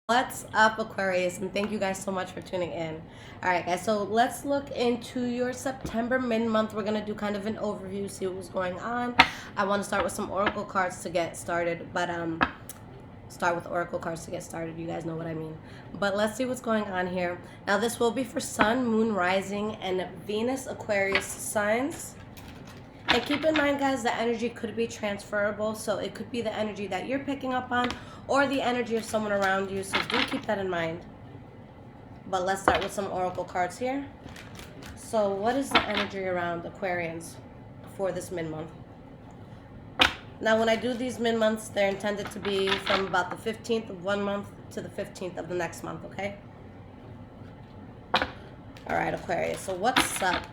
What's up, Aquarius? And thank you guys so much for tuning in. All right, guys, so let's look into your September mid-month. We're going to do kind of an overview, see what's going on. I want to start with some oracle cards to get started, but start with oracle cards to get started. You guys know what I mean. But let's see what's going on here. Now, this will be for Sun, Moon, Rising, and Venus Aquarius signs. And keep in mind, guys, the energy could be transferable. So it could be the energy that you're picking up on or the energy of someone around you. So do keep that in mind. But let's start with some oracle cards here. So what is the energy around Aquarians for this mid-month? Now, when I do these mid-months, they're intended to be from about the 15th of one month to the 15th of the next month, okay? All right, Aquarius. So what's up?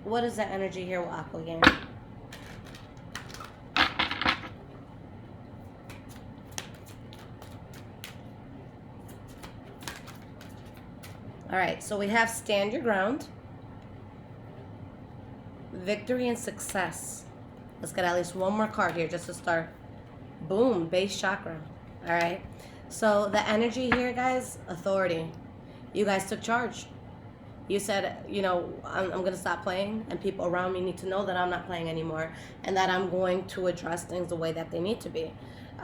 What is the energy here with Aqua again? All right, so we have stand your ground, victory and success. Let's get at least one more card here just to start. Boom, base chakra. All right, so the energy here, guys, authority. You guys took charge. You said, you know, I'm going to stop playing, and people around me need to know that I'm not playing anymore and that I'm going to address things the way that they need to be.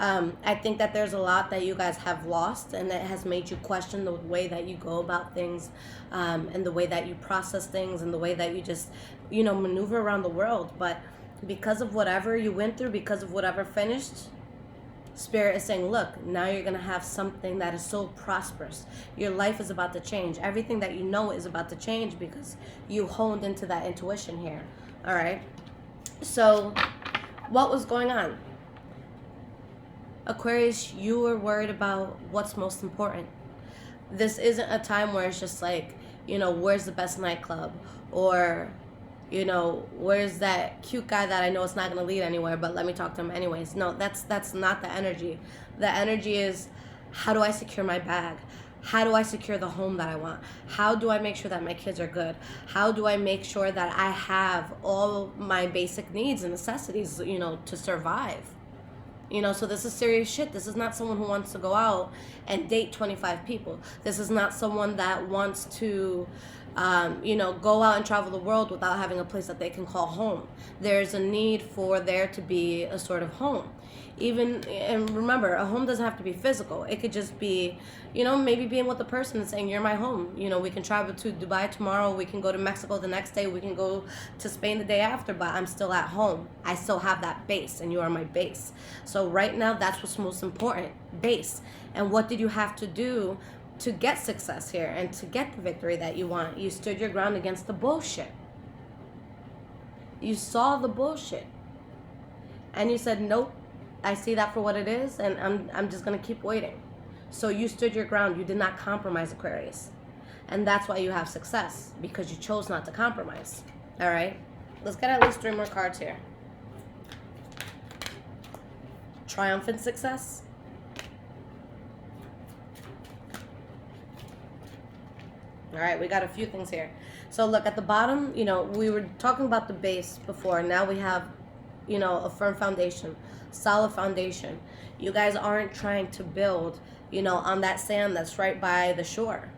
I think that there's a lot that you guys have lost, and that has made you question the way that you go about things, and the way that you process things, and the way that you just, you know, maneuver around the world. But because of whatever you went through, because of whatever finished, Spirit is saying, look, now you're going to have something that is so prosperous. Your life is about to change. Everything that you know is about to change because you honed into that intuition here. All right. So what was going on? Aquarius, you were worried about what's most important. This isn't a time where it's just like, you know, where's the best nightclub? Or, you know, where's that cute guy that I know it's not going to lead anywhere, but let me talk to him anyways. No, that's not the energy. The energy is, how do I secure my bag? How do I secure the home that I want? How do I make sure that my kids are good? How do I make sure that I have all my basic needs and necessities, you know, to survive? You know, so this is serious shit. This is not someone who wants to go out and date 25 people. This is not someone that wants to, you know, go out and travel the world without having a place that they can call home. There's a need for there to be a sort of home. Even, and remember, a home doesn't have to be physical. It could just be, you know, maybe being with the person and saying, you're my home. You know, we can travel to Dubai tomorrow. We can go to Mexico the next day. We can go to Spain the day after, but I'm still at home. I still have that base, and you are my base. So right now, that's what's most important, base. And what did you have to do to get success here and to get the victory that you want? You stood your ground against the bullshit. You saw the bullshit. And you said, nope, I see that for what it is, and I'm just going to keep waiting. So you stood your ground. You did not compromise, Aquarius. And that's why you have success, because you chose not to compromise. All right? Let's get at least 3 more cards here. Triumphant success. All right, we got a few things here. So look at the bottom, you know, we were talking about the base before. Now we have, you know, a firm foundation, solid foundation. You guys aren't trying to build, you know, on that sand that's right by the shore.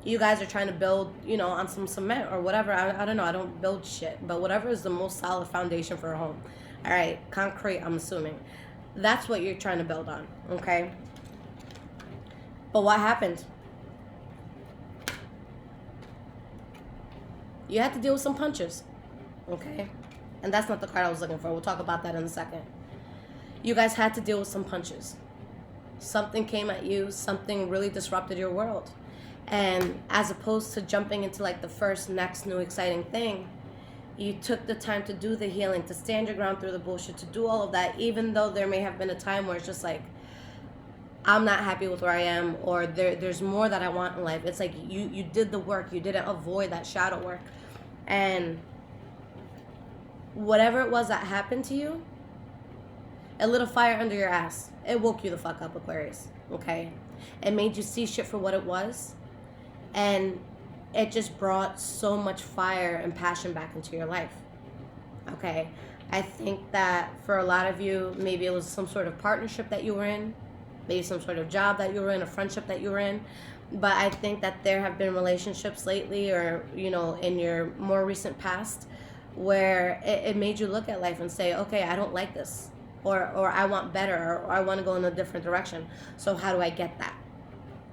You guys are trying to build, you know, on some cement or whatever. I don't know. I don't build shit. But whatever is the most solid foundation for a home. All right, concrete, I'm assuming. That's what you're trying to build on, okay? But what happened? You had to deal with some punches, okay? And that's not the card I was looking for. We'll talk about that in a second. You guys had to deal with some punches. Something came at you. Something really disrupted your world. And as opposed to jumping into like the first, next, new, exciting thing, you took the time to do the healing, to stand your ground through the bullshit, to do all of that, even though there may have been a time where it's just like, I'm not happy with where I am, or there's more that I want in life. It's like you did the work. You didn't avoid that shadow work. And whatever it was that happened to you, it lit a fire under your ass. It woke you the fuck up, Aquarius, okay? It made you see shit for what it was. And it just brought so much fire and passion back into your life, okay? I think that for a lot of you, maybe it was some sort of partnership that you were in, maybe some sort of job that you were in, a friendship that you were in. But I think that there have been relationships lately, or, you know, in your more recent past, where it made you look at life and say, okay, I don't like this, or I want better, or I want to go in a different direction. So how do I get that?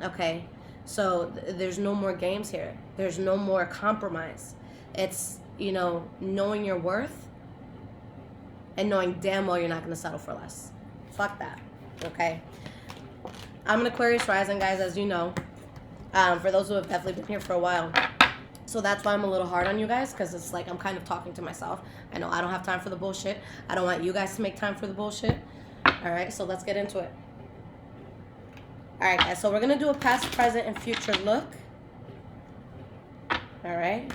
Okay, so there's no more games here. There's no more compromise. It's, you know, knowing your worth and knowing damn well you're not going to settle for less. Fuck that. Okay, I'm an Aquarius rising, guys, as you know. For those who have definitely been here for a while. So that's why I'm a little hard on you guys, because it's like I'm kind of talking to myself. I know I don't have time for the bullshit. I don't want you guys to make time for the bullshit. All right, so let's get into it. All right, guys, so we're going to do a past, present, and future look. All right.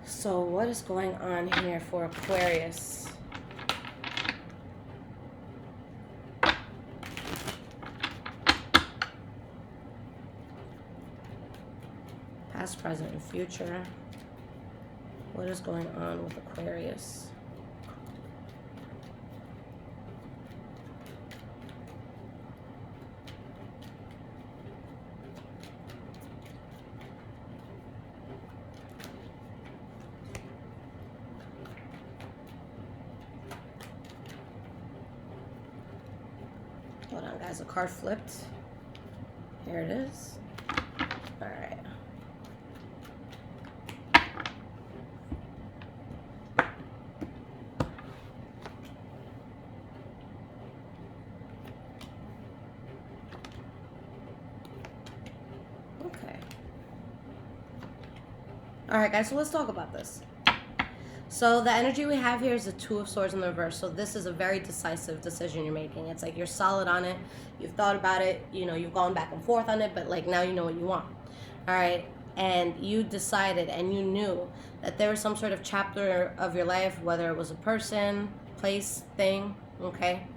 So what is going on here for Aquarius? Past, present, and future. What is going on with Aquarius? Hold on, guys. The card flipped. Here it is. All right. Okay. All right, guys. So let's talk about this. So the energy we have here is the Two of Swords in the reverse. So this is a very decisive decision you're making. It's like you're solid on it. You've thought about it. You know, you've gone back and forth on it, but like now you know what you want. All right. And you decided and you knew that there was some sort of chapter of your life, whether it was a person, place, thing, okay?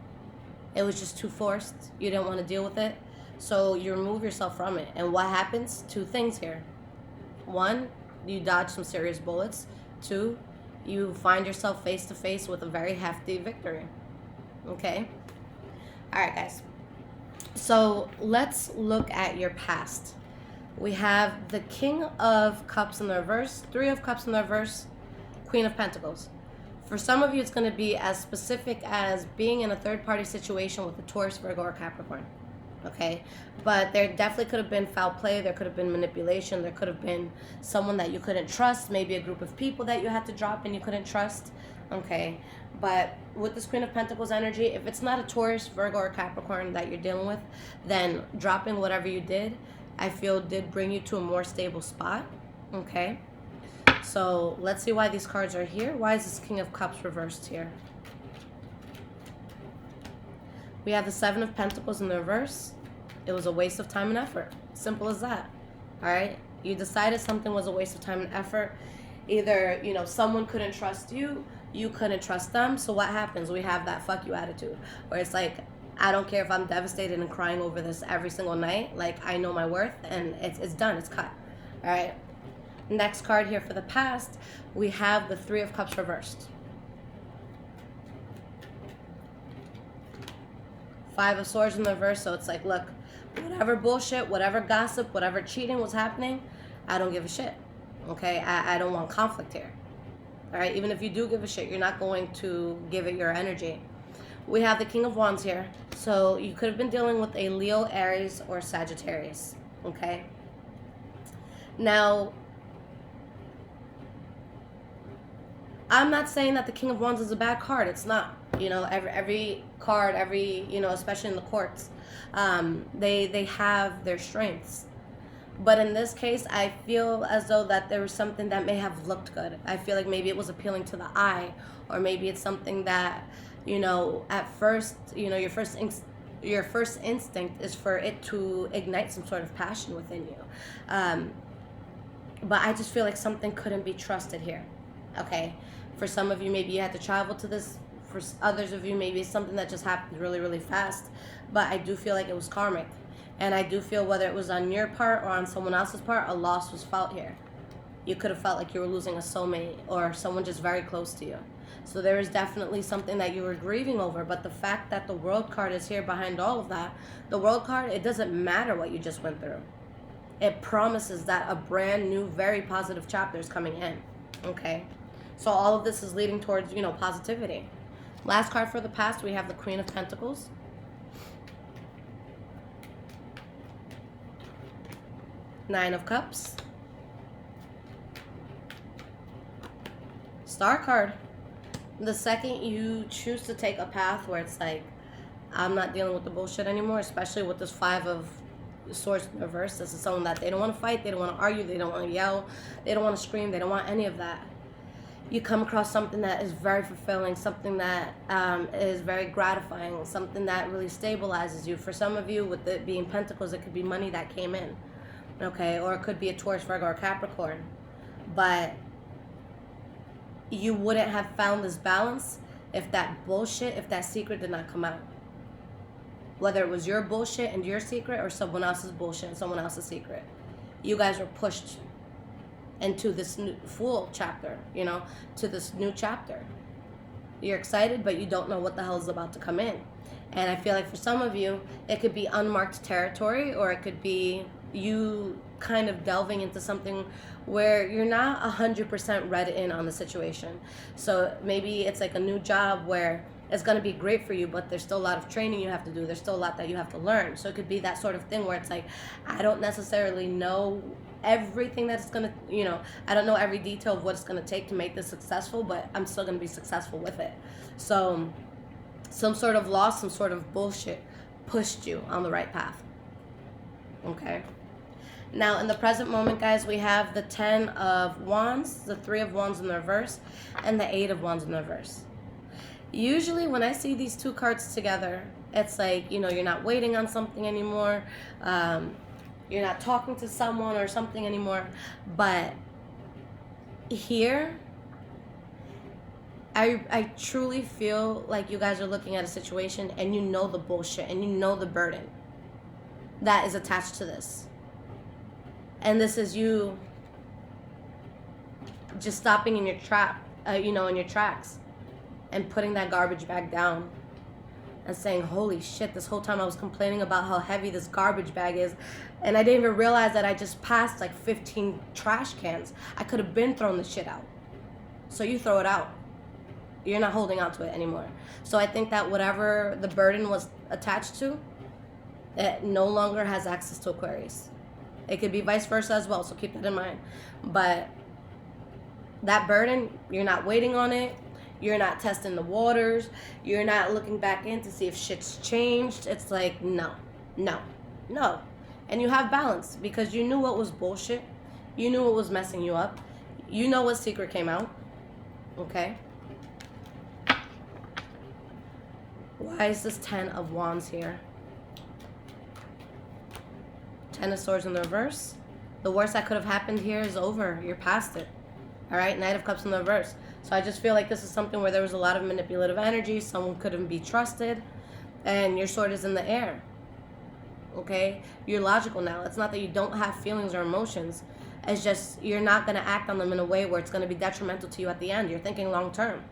It was just too forced. You didn't want to deal with it. So you remove yourself from it. And what happens? Two things here. One, you dodge some serious bullets. Two, you find yourself face to face with a very hefty victory. Okay? All right, guys. So let's look at your past. We have the King of Cups in the reverse, Three of Cups in the reverse, Queen of Pentacles. For some of you, it's going to be as specific as being in a third-party situation with a Taurus, Virgo, or Capricorn. Okay? But there definitely could have been foul play. There could have been manipulation. There could have been someone that you couldn't trust. Maybe a group of people that you had to drop and you couldn't trust. Okay? But with this Queen of Pentacles energy, if it's not a Taurus, Virgo, or Capricorn that you're dealing with, then dropping whatever you did, I feel did bring you to a more stable spot. Okay? So let's see why these cards are here. Why is this King of Cups reversed here? We have the Seven of Pentacles in the reverse. It was a waste of time and effort. Simple as that. All right? You decided something was a waste of time and effort. Either, you know, someone couldn't trust you, you couldn't trust them. So what happens? We have that fuck you attitude where it's like, I don't care if I'm devastated and crying over this every single night. Like, I know my worth and it's done. It's cut. All right? Next card here for the past, we have the Three of Cups reversed. Five of Swords in the reverse. So it's like, look, whatever bullshit, whatever gossip, whatever cheating was happening, I don't give a shit. Okay? I don't want conflict here. All right? Even if you do give a shit, you're not going to give it your energy. We have the King of Wands here. So you could have been dealing with a Leo, Aries, or Sagittarius. Okay? Now, I'm not saying that the King of Wands is a bad card. It's not. You know, every card, you know, especially in the courts, they have their strengths. But in this case, I feel as though that there was something that may have looked good. I feel like maybe it was appealing to the eye, or maybe it's something that, you know, at first, you know, your first instinct is for it to ignite some sort of passion within you. But I just feel like something couldn't be trusted here. Okay? For some of you, maybe you had to travel to this. For others of you, maybe it's something that just happened really, really fast. But I do feel like it was karmic. And I do feel whether it was on your part or on someone else's part, a loss was felt here. You could have felt like you were losing a soulmate or someone just very close to you. So there is definitely something that you were grieving over. But the fact that the World card is here behind all of that, the World card, it doesn't matter what you just went through. It promises that a brand new, very positive chapter is coming in. Okay? So all of this is leading towards, positivity. Last card for the past, we have the Queen of Pentacles. Nine of Cups. Star card. The second you choose to take a path where it's like, I'm not dealing with the bullshit anymore, especially with this Five of Swords in reverse. This is someone that they don't want to fight, they don't want to argue, they don't want to yell, they don't want to scream, they don't want any of that. You come across something that is very fulfilling, something that is very gratifying, something that really stabilizes you. For some of you, with it being Pentacles, it could be money that came in, okay? Or it could be a Taurus, Virgo, or Capricorn. But you wouldn't have found this balance if that bullshit, if that secret did not come out. Whether it was your bullshit and your secret or someone else's bullshit and someone else's secret. You guys were pushed into this new Fool chapter, to this new chapter. You're excited, but you don't know what the hell is about to come in. And I feel like for some of you, it could be unmarked territory, or it could be you kind of delving into something where you're not 100% read in on the situation. So maybe it's like a new job where it's going to be great for you, but there's still a lot of training you have to do. There's still a lot that you have to learn. So it could be that sort of thing where it's like, I don't necessarily know everything that's going to, I don't know every detail of what it's going to take to make this successful, but I'm still going to be successful with it. So some sort of loss, some sort of bullshit pushed you on the right path. Okay? Now, in the present moment, guys, we have the 10 of Wands, the 3 of Wands in the reverse, and the 8 of Wands in the reverse. Usually, when I see these two cards together, it's like, you're not waiting on something anymore. You're not talking to someone or something anymore. But here, I truly feel like you guys are looking at a situation and you know the bullshit and you know the burden that is attached to this. And this is you just stopping in your in your tracks and putting that garbage bag down and saying, holy shit, this whole time I was complaining about how heavy this garbage bag is, and I didn't even realize that I just passed like 15 trash cans. I could have been thrown the shit out. So you throw it out. You're not holding on to it anymore. So I think that whatever the burden was attached to, it no longer has access to Aquarius. It could be vice versa as well, so keep that in mind. But that burden, you're not waiting on it. You're not testing the waters. You're not looking back in to see if shit's changed. It's like, no. And you have balance because you knew what was bullshit. You knew what was messing you up. You know what secret came out. Okay? Why is this 10 of Wands here? 10 of Swords in the reverse. The worst that could have happened here is over. You're past it. All right? Knight of Cups in the reverse. So I just feel like this is something where there was a lot of manipulative energy. Someone couldn't be trusted. And your sword is in the air. Okay? You're logical now. It's not that you don't have feelings or emotions. It's just you're not going to act on them in a way where it's going to be detrimental to you at the end. You're thinking long term.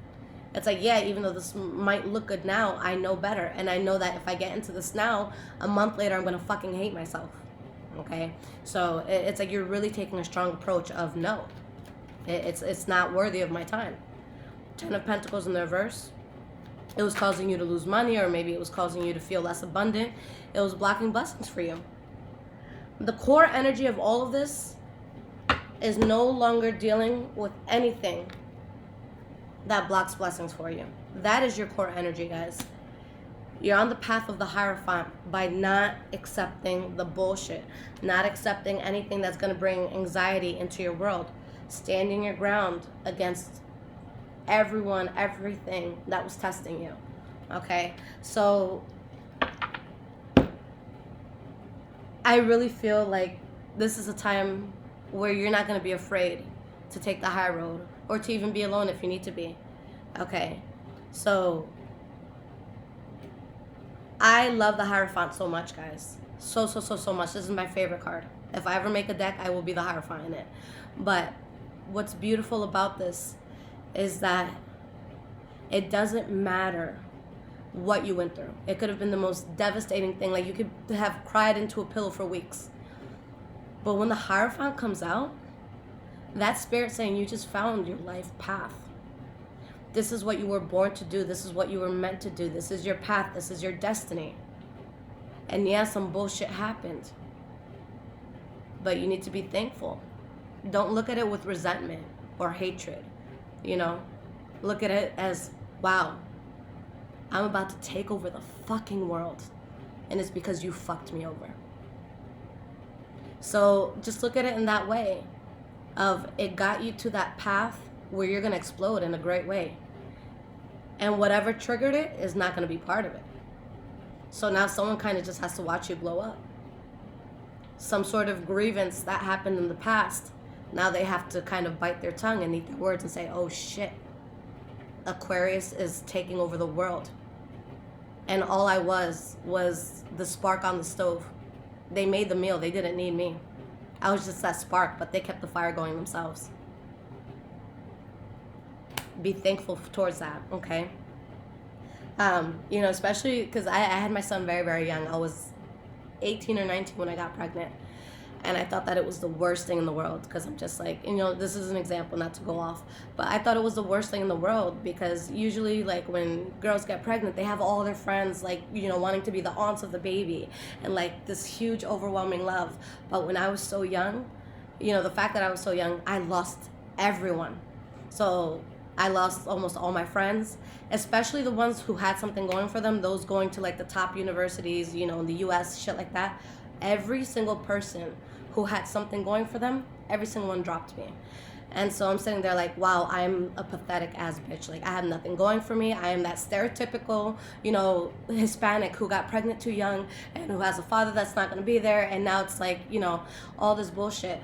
It's like, yeah, even though this might look good now, I know better. And I know that if I get into this now, a month later, I'm going to fucking hate myself. Okay? So it's like you're really taking a strong approach of no. It's not worthy of my time. 10 of Pentacles in the reverse. It was causing you to lose money, or maybe it was causing you to feel less abundant. It was blocking blessings for you. The core energy of all of this is no longer dealing with anything that blocks blessings for you. That is your core energy, guys. You're on the path of the Hierophant by not accepting the bullshit, not accepting anything that's going to bring anxiety into your world, standing your ground against everyone, everything that was testing you. Okay? So I really feel like this is a time where you're not going to be afraid to take the high road or to even be alone if you need to be. Okay? So I love the Hierophant so much, guys. So much. This is my favorite card. If I ever make a deck, I will be the Hierophant in it. But what's beautiful about this is that It doesn't matter what you went through. It could have been the most devastating thing. Like, you could have cried into a pillow for weeks. But when the Hierophant comes out, that spirit saying you just found your life path. This is what you were born to do. This is what you were meant to do. This is your path. This is your destiny. And yeah, some bullshit happened. But you need to be thankful. Don't look at it with resentment or hatred. You know, look at it as, wow, I'm about to take over the fucking world. And it's because you fucked me over. So just look at it in that way of it got you to that path where you're going to explode in a great way. And whatever triggered it is not going to be part of it. So now someone kind of just has to watch you blow up. Some sort of grievance that happened in the past, now they have to kind of bite their tongue and eat their words and say, oh shit, Aquarius is taking over the world. And all I was the spark on the stove. They made the meal. They didn't need me. I was just that spark, but they kept the fire going themselves. Be thankful towards that, okay? You know, especially because I had my son very, very young. I was 18 or 19 when I got pregnant. And I thought that it was the worst thing in the world because I'm just like, you know, this is an example, not to go off. But I thought it was the worst thing in the world because usually, like, when girls get pregnant, they have all their friends, like, you know, wanting to be the aunts of the baby and, like, this huge, overwhelming love. But when I was so young, you know, the fact that I was so young, I lost everyone. So I lost almost all my friends, especially the ones who had something going for them, those going to, like, the top universities, you know, in the U.S., shit like that. Every single person who had something going for them, every single one dropped me. And so I'm sitting there like, wow, I'm a pathetic ass bitch. Like, I have nothing going for me. I am that stereotypical, you know, Hispanic who got pregnant too young and who has a father that's not going to be there. And now it's like, you know, all this bullshit.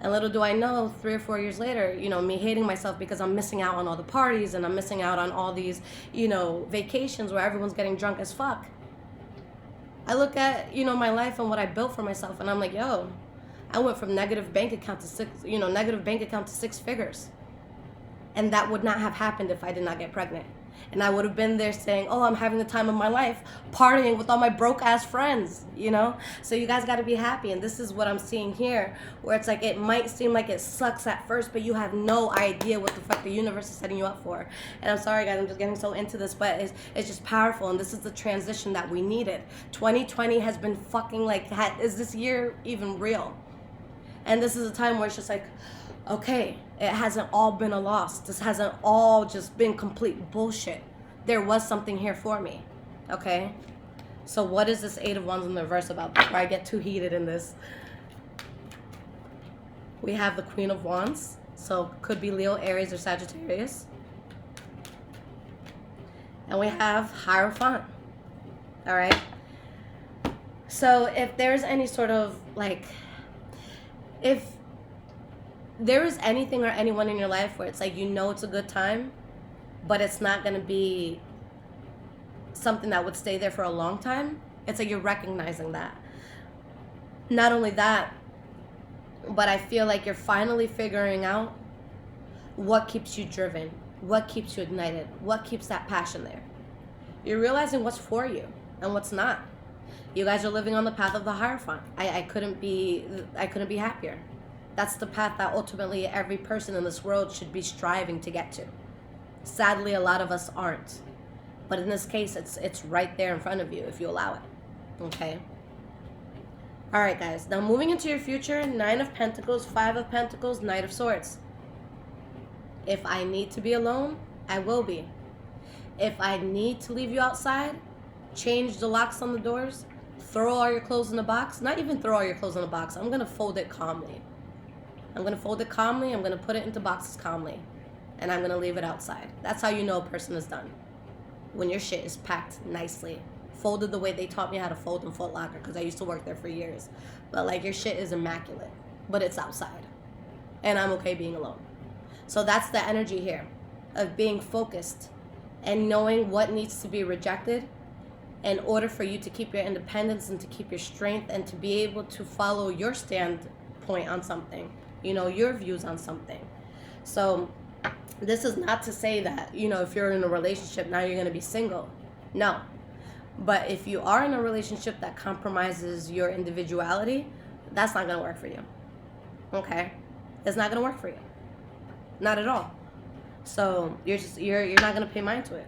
And little do I know, 3 or 4 years later, you know, me hating myself because I'm missing out on all the parties and I'm missing out on all these, you know, vacations where everyone's getting drunk as fuck. I look at, you know, my life and what I built for myself and I'm like, yo, I went from negative bank account to 6 figures. And that would not have happened if I did not get pregnant. And I would have been there saying, oh, I'm having the time of my life, partying with all my broke ass friends, you know? So you guys got to be happy. And this is what I'm seeing here, where it's like, it might seem like it sucks at first, but you have no idea what the fuck the universe is setting you up for. And I'm sorry, guys, I'm just getting so into this, but it's just powerful. And this is the transition that we needed. 2020 has been fucking like, is this year even real? And this is a time where it's just like, okay, it hasn't all been a loss. This hasn't all just been complete bullshit. There was something here for me, okay? So what is this 8 of Wands in the reverse about before I get too heated in this? We have the Queen of Wands. So could be Leo, Aries, or Sagittarius. And we have Hierophant, all right? So if there's any sort of, like, if there is anything or anyone in your life where it's like, you know, it's a good time, but it's not going to be something that would stay there for a long time, it's like you're recognizing that. Not only that, but I feel like you're finally figuring out what keeps you driven, what keeps you ignited, what keeps that passion there. You're realizing what's for you and what's not. You guys are living on the path of the Hierophant. I couldn't be happier. That's the path that ultimately every person in this world should be striving to get to. Sadly, a lot of us aren't. But in this case, it's right there in front of you if you allow it. Okay? All right, guys. Now, moving into your future, 9 of Pentacles, 5 of Pentacles, Knight of Swords. If I need to be alone, I will be. If I need to leave you outside, change the locks on the doors, throw all your clothes in a box, not even throw all your clothes in a box. I'm going to fold it calmly. I'm going to fold it calmly. I'm going to put it into boxes calmly. And I'm going to leave it outside. That's how you know a person is done. When your shit is packed nicely. Folded the way they taught me how to fold in Foot Locker, because I used to work there for years. But, like, your shit is immaculate. But it's outside. And I'm okay being alone. So that's the energy here of being focused and knowing what needs to be rejected in order for you to keep your independence and to keep your strength and to be able to follow your standpoint on something. You know, your views on something. So This is not to say that, you know, if you're in a relationship, now you're going to be single. No. But if you are in a relationship that compromises your individuality, that's not going to work for you. Okay? It's not going to work for you. Not at all. So you're not going to pay mind to it.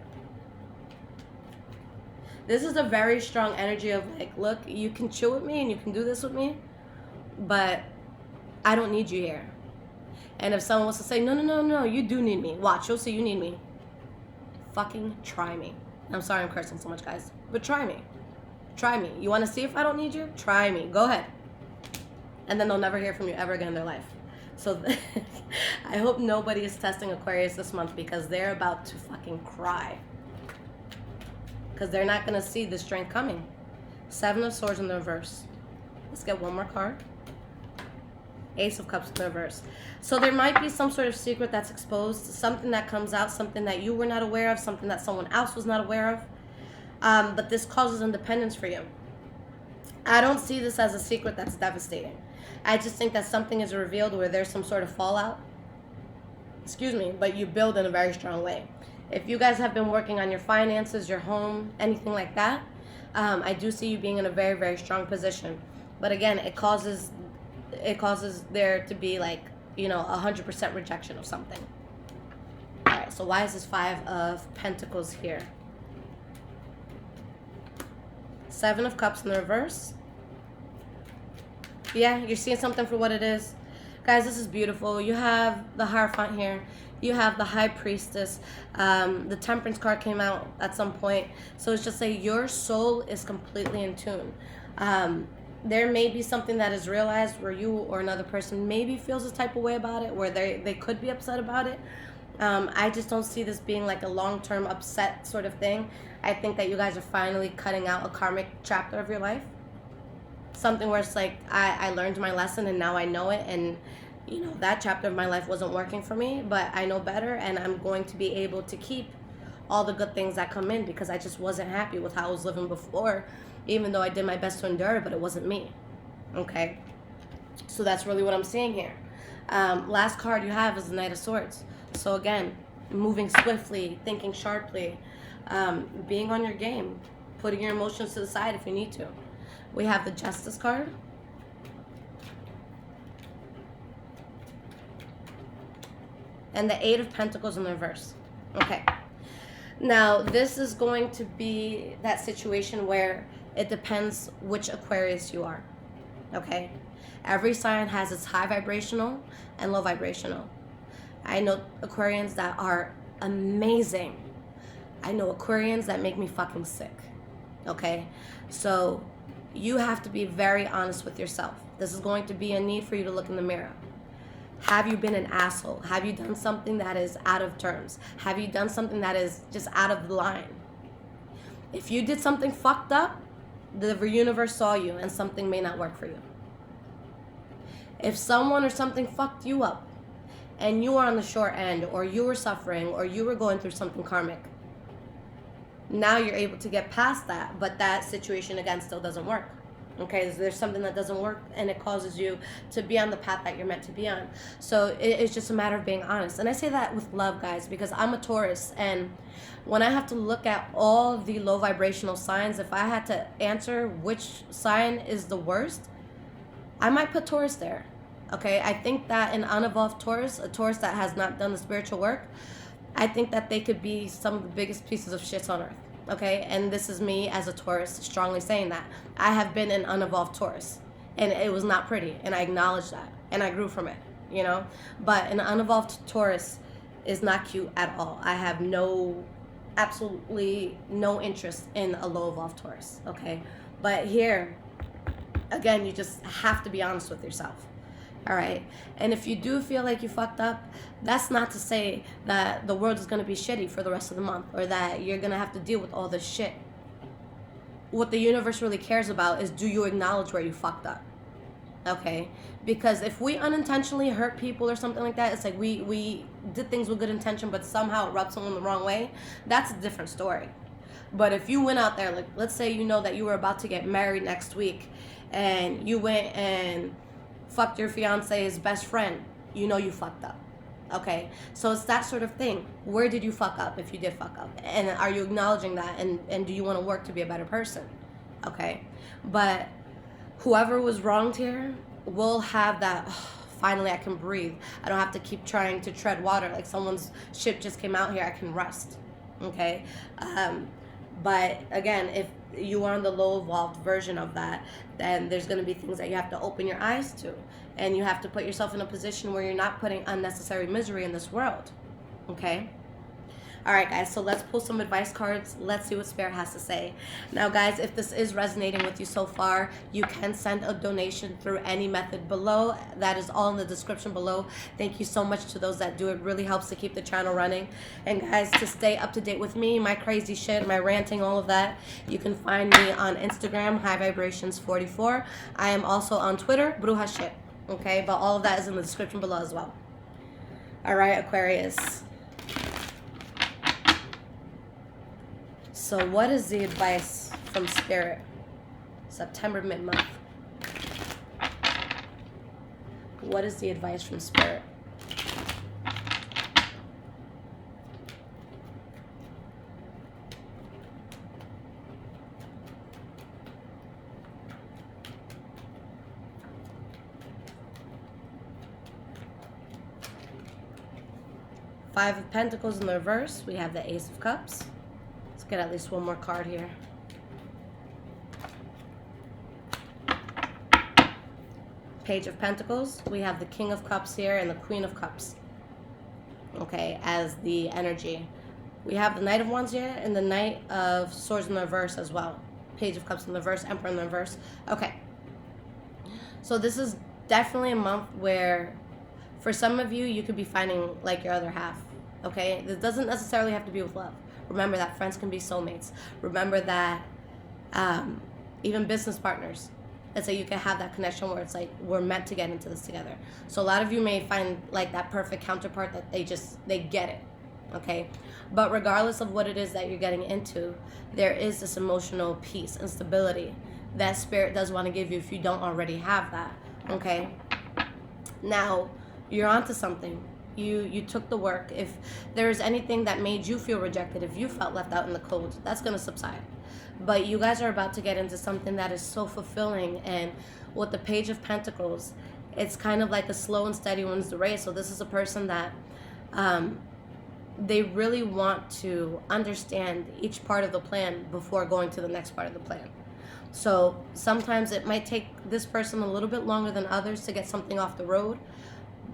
This is a very strong energy of like, look, you can chill with me and you can do this with me, but I don't need you here. And if someone wants to say, no, you do need me. Watch, you'll see you need me. Fucking try me. I'm sorry I'm cursing so much, guys. But try me. Try me. You want to see if I don't need you? Try me. Go ahead. And then they'll never hear from you ever again in their life. So I hope nobody is testing Aquarius this month because they're about to fucking cry. Because they're not going to see the strength coming. 7 of Swords in the reverse. Let's get one more card. Ace of Cups in the reverse. So there might be some sort of secret that's exposed, something that comes out, something that you were not aware of, something that someone else was not aware of. But this causes independence for you. I don't see this as a secret that's devastating. I just think that something is revealed where there's some sort of fallout. Excuse me, but you build in a very strong way. If you guys have been working on your finances, your home, anything like that, I do see you being in a very, very strong position. But again, it causes there to be like, you know, 100% rejection of something. All right, so why is this 5 of Pentacles here? 7 of Cups in the reverse. Yeah, you're seeing something for what it is. Guys, this is beautiful. You have the Hierophant here. You have the High Priestess. The Temperance card came out at some point. So it's just like your soul is completely in tune. There may be something that is realized where you or another person maybe feels this type of way about it, where they could be upset about it. I just don't see this being like a long-term upset sort of thing. I think that you guys are finally cutting out a karmic chapter of your life. Something where it's like, I learned my lesson and now I know it, and you know, that chapter of my life wasn't working for me, but I know better, and I'm going to be able to keep all the good things that come in because I just wasn't happy with how I was living before, even though I did my best to endure it, but it wasn't me. Okay? So that's really what I'm seeing here. Last card you have is the Knight of Swords. So again, moving swiftly, thinking sharply, being on your game, putting your emotions to the side if you need to. We have the Justice card. And the 8 of Pentacles in the reverse. Okay. Now, this is going to be that situation where it depends which Aquarius you are. Okay? Every sign has its high vibrational and low vibrational. I know Aquarians that are amazing. I know Aquarians that make me fucking sick. Okay? So, you have to be very honest with yourself. This is going to be a need for you to look in the mirror. Have you been an asshole? Have you done something that is out of terms? Have you done something that is just out of the line? If you did something fucked up, the universe saw you and something may not work for you. If someone or something fucked you up and you were on the short end, or you were suffering, or you were going through something karmic, now you're able to get past that, but that situation again still doesn't work. Okay, there's something that doesn't work and it causes you to be on the path that you're meant to be on. So it's just a matter of being honest. And I say that with love, guys, because I'm a Taurus, and when I have to look at all the low vibrational signs, if I had to answer which sign is the worst, I might put Taurus there. Okay, I think that an unevolved Taurus, a Taurus that has not done the spiritual work, I think that they could be some of the biggest pieces of shit on earth. Okay, and this is me as a Taurus strongly saying that. I have been an unevolved Taurus, and it was not pretty, and I acknowledge that, and I grew from it, you know? But an unevolved Taurus is not cute at all. I have absolutely no interest in a low evolved Taurus, okay? But here, again, you just have to be honest with yourself. All right. And if you do feel like you fucked up, that's not to say that the world is going to be shitty for the rest of the month, or that you're going to have to deal with all this shit. What the universe really cares about is, do you acknowledge where you fucked up? Okay? Because if we unintentionally hurt people or something like that, it's like we did things with good intention, but somehow it rubbed someone the wrong way. That's a different story. But if you went out there, like, let's say you know that you were about to get married next week, and you went and fucked your fiance's best friend, you know you fucked up. Okay, so it's that sort of thing. Where did you fuck up if you did fuck up? And are you acknowledging that? And do you want to work to be a better person? Okay, but whoever was wronged here will have that, "Oh, finally I can breathe. I don't have to keep trying to tread water. Like someone's ship just came out here, I can rest." Okay, but again, if you are on the low evolved version of that, then there's going to be things that you have to open your eyes to, and you have to put yourself in a position where you're not putting unnecessary misery in this world. Okay. All right, guys, so let's pull some advice cards. Let's see what Spirit has to say. Now, guys, if this is resonating with you so far, you can send a donation through any method below. That is all in the description below. Thank you so much to those that do. It really helps to keep the channel running. And, guys, to stay up to date with me, my crazy shit, my ranting, all of that, you can find me on Instagram, High Vibrations 44. I am also on Twitter, Bruja Shit. Okay, but all of that is in the description below as well. All right, Aquarius. So what is the advice from Spirit? September mid-month. What is the advice from Spirit? Five of Pentacles in the reverse. We have the Ace of Cups. Get at least one more card here. Page of Pentacles. We have the King of Cups here and the Queen of Cups. Okay, as the energy. We have the Knight of Wands here and the Knight of Swords in the reverse as well. Page of Cups in the reverse, Emperor in the reverse. Okay. So this is definitely a month where for some of you, you could be finding like your other half. Okay? This doesn't necessarily have to be with love. Remember that friends can be soulmates. Remember that even business partners. Let's say you can have that connection where it's like we're meant to get into this together. So a lot of you may find like that perfect counterpart that they get it. Okay? But regardless of what it is that you're getting into, there is this emotional peace and stability that Spirit does want to give you if you don't already have that. Okay? Now, you're onto something. You took the work. If there is anything that made you feel rejected, if you felt left out in the cold, that's going to subside. But you guys are about to get into something that is so fulfilling. And with the Page of Pentacles, it's kind of like a slow and steady wins the race. So this is a person that they really want to understand each part of the plan before going to the next part of the plan. So sometimes it might take this person a little bit longer than others to get something off the road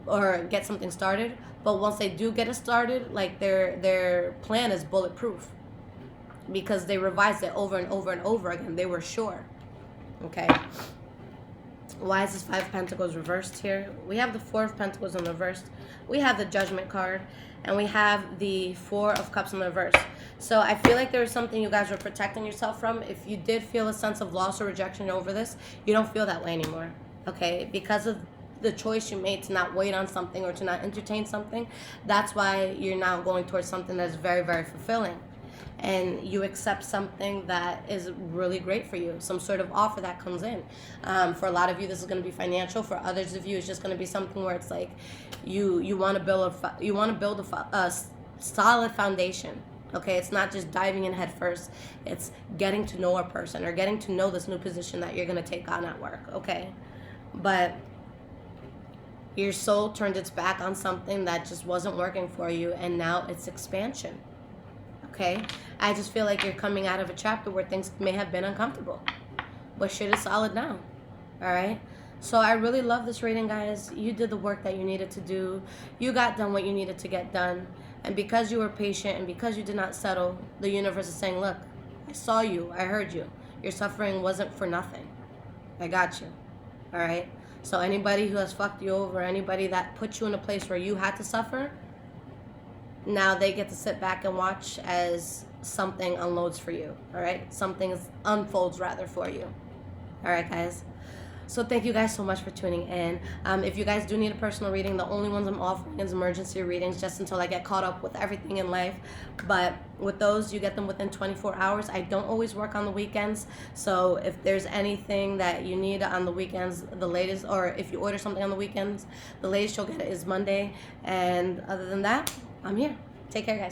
or get something started, but once they do get it started, like their plan is bulletproof because they revised it over and over and over again. They were sure. Okay, why is this Five of Pentacles reversed here? We have the Four of Pentacles in reversed, we have the Judgment card, and we have the Four of Cups in reverse. So I feel like there was something you guys were protecting yourself from. If you did feel a sense of loss or rejection over this, you don't feel that way anymore. Okay, because of the choice you made to not wait on something or to not entertain something, that's why you're now going towards something that's very, very fulfilling. And you accept something that is really great for you, some sort of offer that comes in. For a lot of you, this is going to be financial. For others of you, it's just going to be something where it's like you want to build a solid foundation. Okay, it's not just diving in head first. It's getting to know a person or getting to know this new position that you're going to take on at work. Okay, but your soul turned its back on something that just wasn't working for you, and now it's expansion. Okay? I just feel like you're coming out of a chapter where things may have been uncomfortable, but shit is solid now. Alright? So I really love this reading, guys. You did the work that you needed to do. You got done what you needed to get done. And because you were patient and because you did not settle, the universe is saying, look, I saw you. I heard you. Your suffering wasn't for nothing. I got you. Alright? So anybody who has fucked you over, anybody that put you in a place where you had to suffer, now they get to sit back and watch as something unloads for you, all right? Something unfolds rather for you. All right, guys. So thank you guys so much for tuning in. If you guys do need a personal reading, the only ones I'm offering is emergency readings, just until I get caught up with everything in life. But with those, you get them within 24 hours. I don't always work on the weekends, so if there's anything that you need on the weekends, the latest, or if you order something on the weekends, the latest you'll get it is Monday. And other than that, I'm here. Take care, guys.